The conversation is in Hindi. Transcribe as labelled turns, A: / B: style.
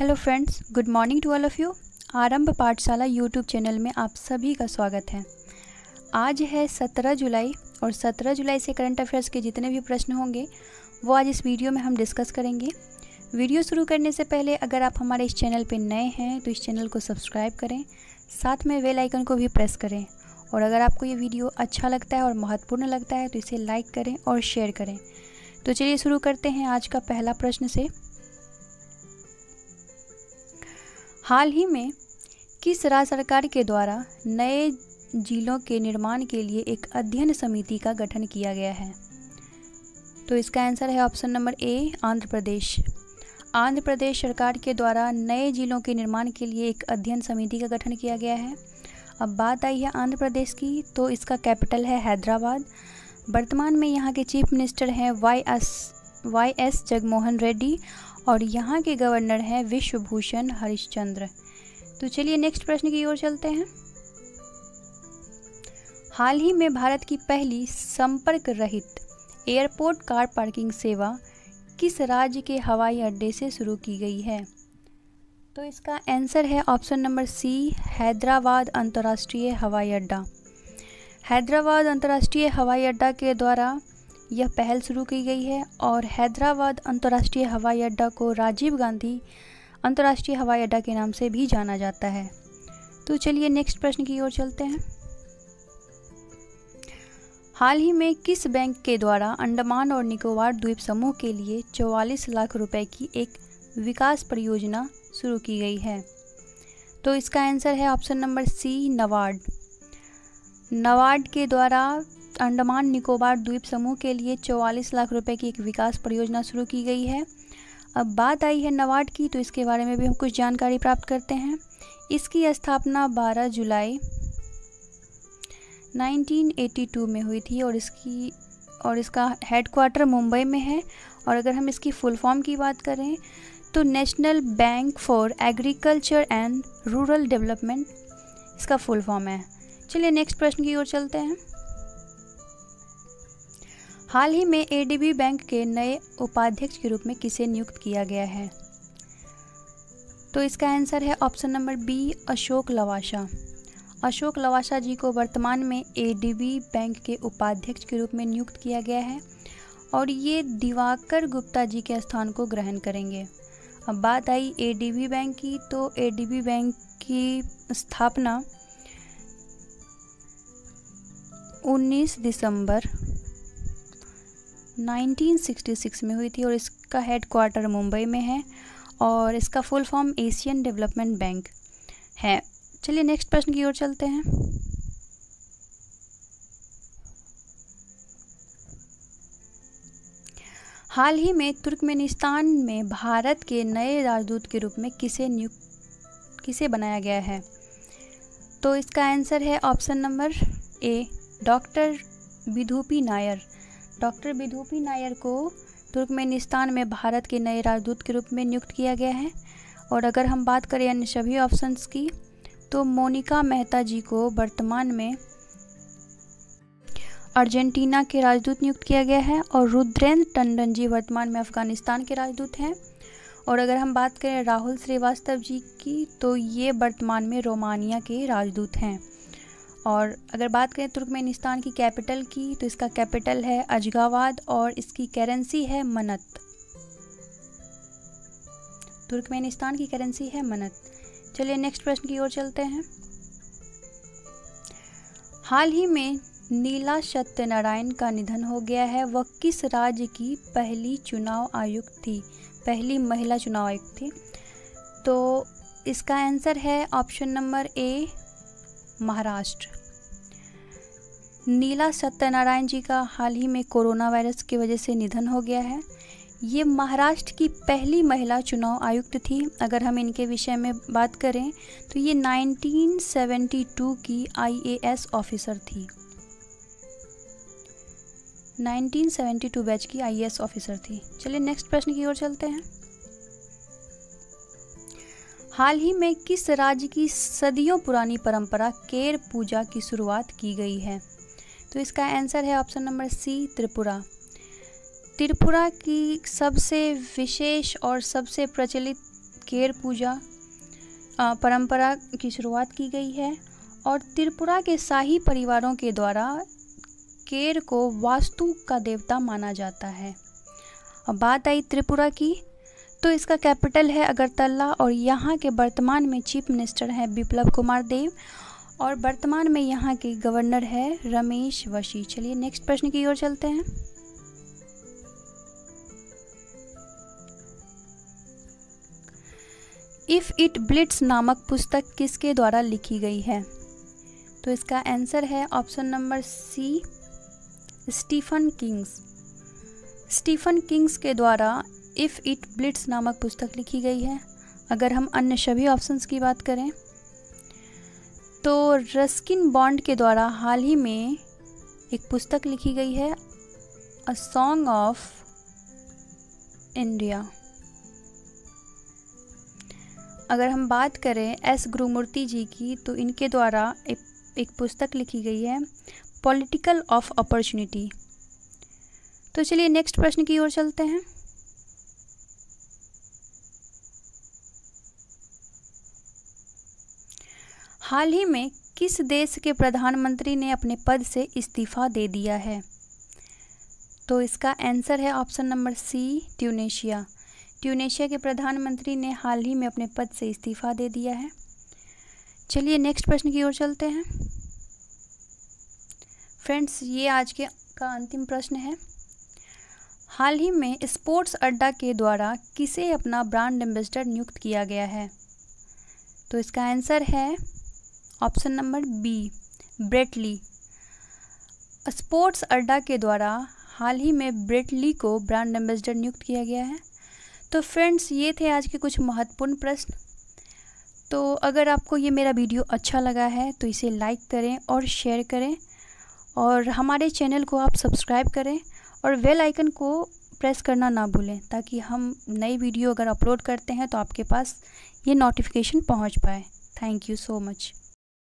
A: Hello friends, good morning to all of you. Aarambh Pathshala YouTube channel में आप सभी का स्वागत है। आज है 17 जुलाई और 17 जुलाई से करंट अफेयर्स के जितने भी प्रश्न होंगे वो आज इस वीडियो में हम डिस्कस करेंगे। वीडियो शुरू करने से पहले अगर आप हमारे इस चैनल पर नए हैं तो इस चैनल को सब्सक्राइब करें, साथ में बेल आइकन को भी प्रेस करें और अगर आपको ये वीडियो अच्छा लगता है और महत्वपूर्ण लगता है तो इसे लाइक करें और शेयर करें। तो चलिए शुरू करते हैं आज का पहला प्रश्न से। हाल ही में किस राज्य सरकार के द्वारा नए जिलों के निर्माण के लिए एक अध्ययन समिति का गठन किया गया है? तो इसका आंसर है ऑप्शन नंबर ए, आंध्र प्रदेश। आंध्र प्रदेश सरकार के द्वारा नए जिलों के निर्माण के लिए एक अध्ययन समिति का गठन किया गया है। अब बात आई है आंध्र प्रदेश की, तो इसका कैपिटल है हैदराबाद। वर्तमान में यहाँ के चीफ मिनिस्टर हैं वाई एस जगनमोहन रेड्डी और यहाँ के गवर्नर हैं विश्वभूषण हरिश्चंद्र। तो चलिए नेक्स्ट प्रश्न की ओर चलते हैं। हाल ही में भारत की पहली संपर्क रहित एयरपोर्ट कार पार्किंग सेवा किस राज्य के हवाई अड्डे से शुरू की गई है? तो इसका आंसर है ऑप्शन नंबर सी, हैदराबाद अंतर्राष्ट्रीय हवाई अड्डा। हैदराबाद अंतर्राष्ट्रीय हवाई अड्डा के द्वारा यह पहल शुरू की गई है और हैदराबाद अंतर्राष्ट्रीय हवाई अड्डा को राजीव गांधी अंतर्राष्ट्रीय हवाई अड्डा के नाम से भी जाना जाता है। तो चलिए नेक्स्ट प्रश्न की ओर चलते हैं। हाल ही में किस बैंक के द्वारा अंडमान और निकोबार द्वीप समूह के लिए 44 लाख रुपए की एक विकास परियोजना शुरू की गई है? तो इसका आंसर है option number C, NABARD. NABARD के द्वारा अंडमान निकोबार द्वीप समूह के लिए 44 लाख रुपए की एक विकास परियोजना शुरू की गई है। अब बात आई है नबार्ड की, तो इसके बारे में भी हम कुछ जानकारी प्राप्त करते हैं। इसकी स्थापना 12 जुलाई 1982 में हुई थी और इसका हेडक्वार्टर मुंबई में है। और अगर हम इसकी फुल फॉर्म की बात करें तो national bank for agriculture and rural development इसका फुल फॉर्म है। चलिए नेक्स्ट प्रश्न की ओर चलते हैं। हाल ही में एडीबी बैंक के नए उपाध्यक्ष के रूप में किसे नियुक्त किया गया है? तो इसका आंसर है option number B, Ashok Lavasa. Ashok Lavasa ji को वर्तमान में एडीबी बैंक के उपाध्यक्ष के रूप में नियुक्त किया गया है और ये दिवाकर गुप्ता जी के स्थान को ग्रहण करेंगे। अब बात आई एडीबी बैंक की, तो एडीबी बैंक की स्थापना 19 दिसंबर 1966 में हुई थी और इसका हेडक्वार्टर मुंबई में है और इसका full form Asian development bank है। चलिए नेक्स्ट प्रश्न की ओर चलते हैं। हाल ही में तुर्कमेनिस्तान में भारत के नए राजदूत के रूप में किसे बनाया गया है? तो इसका आंसर है option number A, doctor Vidhupi Nair. Doctor Vidhupi Nair को तुर्कमेनिस्तान में भारत के नए राजदूत के रूप में नियुक्त किया गया है। और अगर हम बात करें अन्य सभी ऑप्शंस की, तो मोनिका मेहता जी को वर्तमान में अर्जेंटीना के राजदूत नियुक्त किया गया है और रुद्रेंद्र टंडन जी वर्तमान में अफगानिस्तान के राजदूत हैं। और अगर हम बात करें राहुल श्रीवास्तव जी की, तो ये वर्तमान में रोमानिया के राजदूत हैं। और अगर बात करें तुर्कमेनिस्तान की कैपिटल की, तो इसका कैपिटल है अशगाबाद और इसकी करेंसी है मनत। तुर्कमेनिस्तान की करेंसी है मनत। चलिए नेक्स्ट प्रश्न की ओर चलते हैं। हाल ही में नीला सत्यनारायण का निधन हो गया है। वह किस राज्य की पहली चुनाव आयुक्त थी? पहली महिला चुनाव आयुक्त थी। तो इसका आंसर है ऑप्शन नंबर ए, महाराष्ट्र। नीला सत्यनारायण जी का हाल ही में कोरोना वायरस की वजह से निधन हो गया है। ये महाराष्ट्र की पहली महिला चुनाव आयुक्त थी। अगर हम इनके विषय में बात करें तो ये 1972 की IAS ऑफिसर थी। 1972 बैच की IAS ऑफिसर थी। चलिए नेक्स्ट प्रश्न की ओर चलते हैं। हाल ही में किस राज्य की सदियों पुरानी परंपरा केर पूजा की शुरुआत की गई है? तो इसका आंसर है option number C, Tripura. Tripura की सबसे विशेष और सबसे प्रचलित केर पूजा परंपरा की शुरुआत की गई है और त्रिपुरा के शाही परिवारों के द्वारा केर को वास्तु का देवता माना जाता है। अब बात आई त्रिपुरा की, तो इसका कैपिटल है अगरतला और यहाँ के वर्तमान में चीफ मिनिस्टर हैं बिप्लब कुमार देव और वर्तमान में यहाँ के गवर्नर है रमेश वशी। चलिए नेक्स्ट प्रश्न की ओर चलते हैं। इफ इट ब्लिट्स नामक पुस्तक किसके द्वारा लिखी गई है? तो इसका आंसर है option number C, Stephen Kings. Stephen Kings के द्वारा इफ इट ब्लिट्स नामक पुस्तक लिखी गई है। अगर हम अन्य सभी ऑप्शंस की बात करें तो रस्किन बॉन्ड के द्वारा हाल ही में एक पुस्तक लिखी गई है, अ सॉन्ग ऑफ इंडिया। अगर हम बात करें एस गुरुमूर्ति जी की, तो इनके द्वारा एक पुस्तक लिखी गई है, पॉलिटिकल ऑफ अपॉर्चुनिटी। तो चलिए नेक्स्ट प्रश्न की ओर चलते हैं। हाल ही में किस देश के प्रधानमंत्री ने अपने पद से इस्तीफा दे दिया है? तो इसका आंसर है option number C, Tunisia. Tunisia के प्रधानमंत्री ने हाल ही में अपने पद से इस्तीफा दे दिया है। चलिए नेक्स्ट प्रश्न की ओर चलते हैं। फ्रेंड्स, ये आज का अंतिम प्रश्न है। हाल ही में स्पोर्ट्स अड्डा के द्वारा किसे अपना ब्रांड एम्बेसडर नियुक्त किया गया है? तो इसका आंसर है option number B, Brett Lee. Sports Adda के द्वारा हाल ही में ब्रेट ली को ब्रांड एम्बेसडर नियुक्त किया गया है। तो फ्रेंड्स, ये थे आज के कुछ महत्वपूर्ण प्रश्न। तो अगर आपको ये मेरा वीडियो अच्छा लगा है तो इसे लाइक करें और शेयर करें और हमारे चैनल को आप सब्सक्राइब करें और बेल आइकन को प्रेस करना ना भूलें, ताकि हम नई वीडियो अगर अपलोड करते हैं तो आपके पास ये नोटिफिकेशन पहुंच पाए। Thank you so much.